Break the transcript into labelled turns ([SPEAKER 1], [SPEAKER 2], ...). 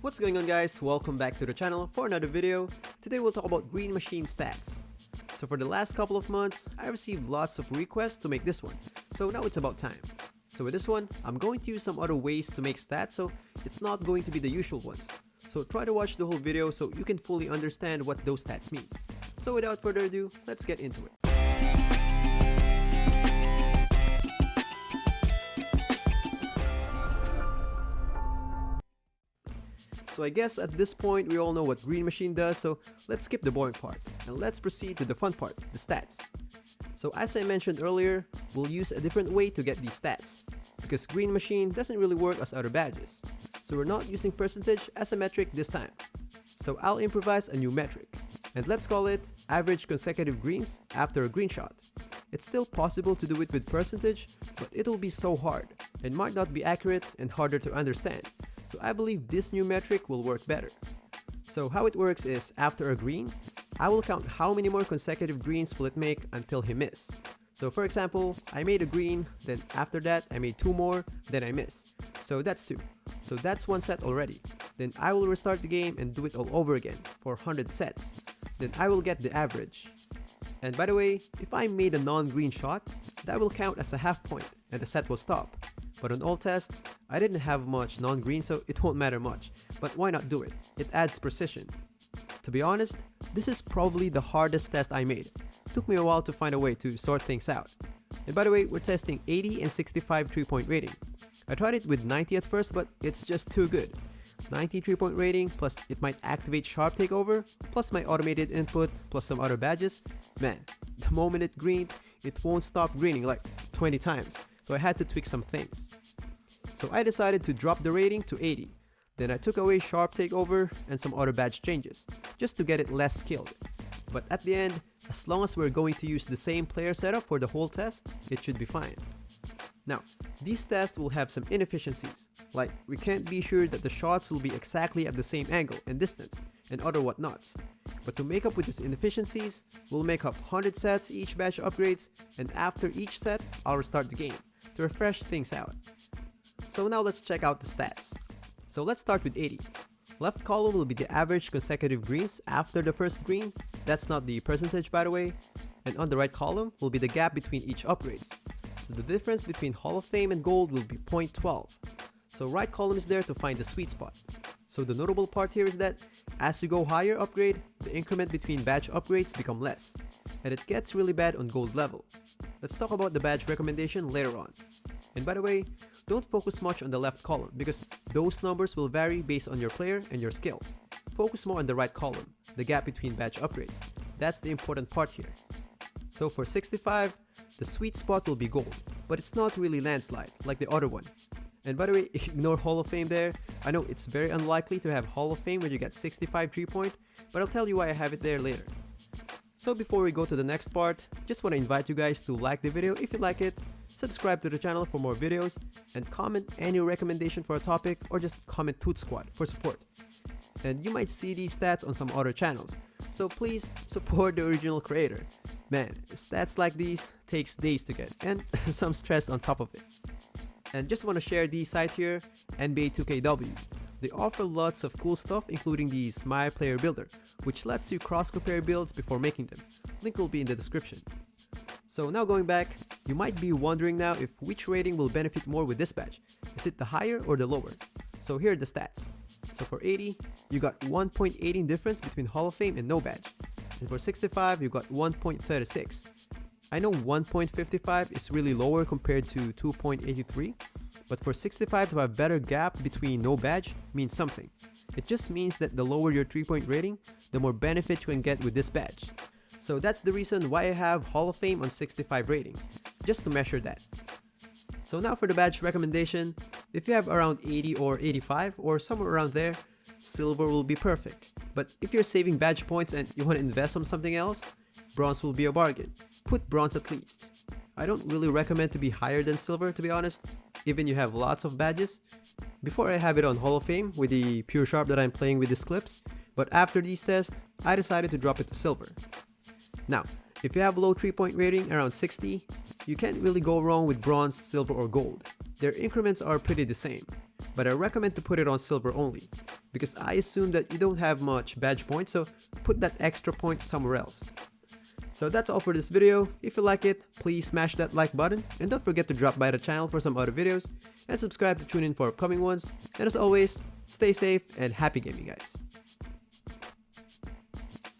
[SPEAKER 1] What's going on, guys? Welcome back to the channel for another video. Today we'll talk about Green Machine stats. So for the last couple of months, I received lots of requests to make this one. So now it's about time. So with this one, I'm going to use some other ways to make stats, so it's not going to be the usual ones. So try to watch the whole video so you can fully understand what those stats means. So without further ado, let's get into it. So I guess at this point we all know what Green Machine does, so let's skip the boring part and let's proceed to the fun part, the stats. So as I mentioned earlier, we'll use a different way to get these stats, because Green Machine doesn't really work as other badges. So we're not using percentage as a metric this time. So I'll improvise a new metric, and let's call it average consecutive greens after a green shot. It's still possible to do it with percentage, but it'll be so hard and might not be accurate and harder to understand. So I believe this new metric will work better. So how it works is, after a green, I will count how many more consecutive greens will it make until he miss. So for example, I made a green, then after that I made 2 more, then I miss. So that's 2. So that's 1 set already. Then I will restart the game and do it all over again for 100 sets. Then I will get the average. And by the way, if I made a non-green shot, that will count as a half point and the set will stop. But on all tests, I didn't have much non-green, so it won't matter much. But why not do it? It adds precision. To be honest, this is probably the hardest test I made. Took me a while to find a way to sort things out. And by the way, we're testing 80 and 65 3-point rating. I tried it with 90 at first, but it's just too good. 90 3-point rating, plus it might activate sharp takeover, plus my automated input, plus some other badges. Man, the moment it greened, it won't stop greening like 20 times. So I had to tweak some things. So I decided to drop the rating to 80. Then I took away sharp takeover and some other badge changes, just to get it less skilled. But at the end, as long as we're going to use the same player setup for the whole test, it should be fine. Now, these tests will have some inefficiencies, like we can't be sure that the shots will be exactly at the same angle and distance, and other whatnots. But to make up with these inefficiencies, we'll make up 100 sets each badge upgrades, and after each set, I'll restart the game to refresh things out. So now let's check out the stats. So let's start with 80. Left column will be the average consecutive greens after the first green. That's not the percentage, by the way. And on the right column will be the gap between each upgrades. So the difference between Hall of Fame and Gold will be 0.12. So right column is there to find the sweet spot. So the notable part here is that as you go higher upgrade, the increment between badge upgrades become less. And it gets really bad on Gold level. Let's talk about the badge recommendation later on. And by the way, don't focus much on the left column because those numbers will vary based on your player and your skill. Focus more on the right column, the gap between badge upgrades. That's the important part here. So for 65, the sweet spot will be Gold, but it's not really landslide like the other one. And by the way, ignore Hall of Fame there. I know it's very unlikely to have Hall of Fame where you get 65 3-point, but I'll tell you why I have it there later. So before we go to the next part, just want to invite you guys to like the video if you like it, subscribe to the channel for more videos, and comment any recommendation for a topic or just comment Toot Squad for support. And you might see these stats on some other channels, so please support the original creator. Man, stats like these takes days to get and some stress on top of it. And just want to share the site here, NBA 2KW. They offer lots of cool stuff including the My Player Builder, which lets you cross-compare builds before making them. Link will be in the description. So now going back, you might be wondering now if which rating will benefit more with this badge. Is it the higher or the lower? So here are the stats. So for 80, you got 1.18 difference between Hall of Fame and no badge. And for 65, you got 1.36. I know 1.55 is really lower compared to 2.83, but for 65 to have better gap between no badge means something. It just means that the lower your 3-point rating, the more benefit you can get with this badge. So that's the reason why I have Hall of Fame on 65 rating, just to measure that. So now for the badge recommendation, if you have around 80 or 85 or somewhere around there, Silver will be perfect. But if you're saving badge points and you want to invest on something else, Bronze will be a bargain. Put Bronze at least. I don't really recommend to be higher than Silver, to be honest, even you have lots of badges. Before I have it on Hall of Fame with the Pure Sharp that I'm playing with these clips, but after these tests, I decided to drop it to Silver. Now, if you have low 3-point rating around 60, you can't really go wrong with Bronze, Silver or Gold. Their increments are pretty the same. but I recommend to put it on silver only, because I assume that you don't have much badge points, so put that extra point somewhere else. So that's all for this video. If you like it, please smash that like button, and don't forget to drop by the channel for some other videos, and subscribe to tune in for upcoming ones, and as always, stay safe and happy gaming, guys.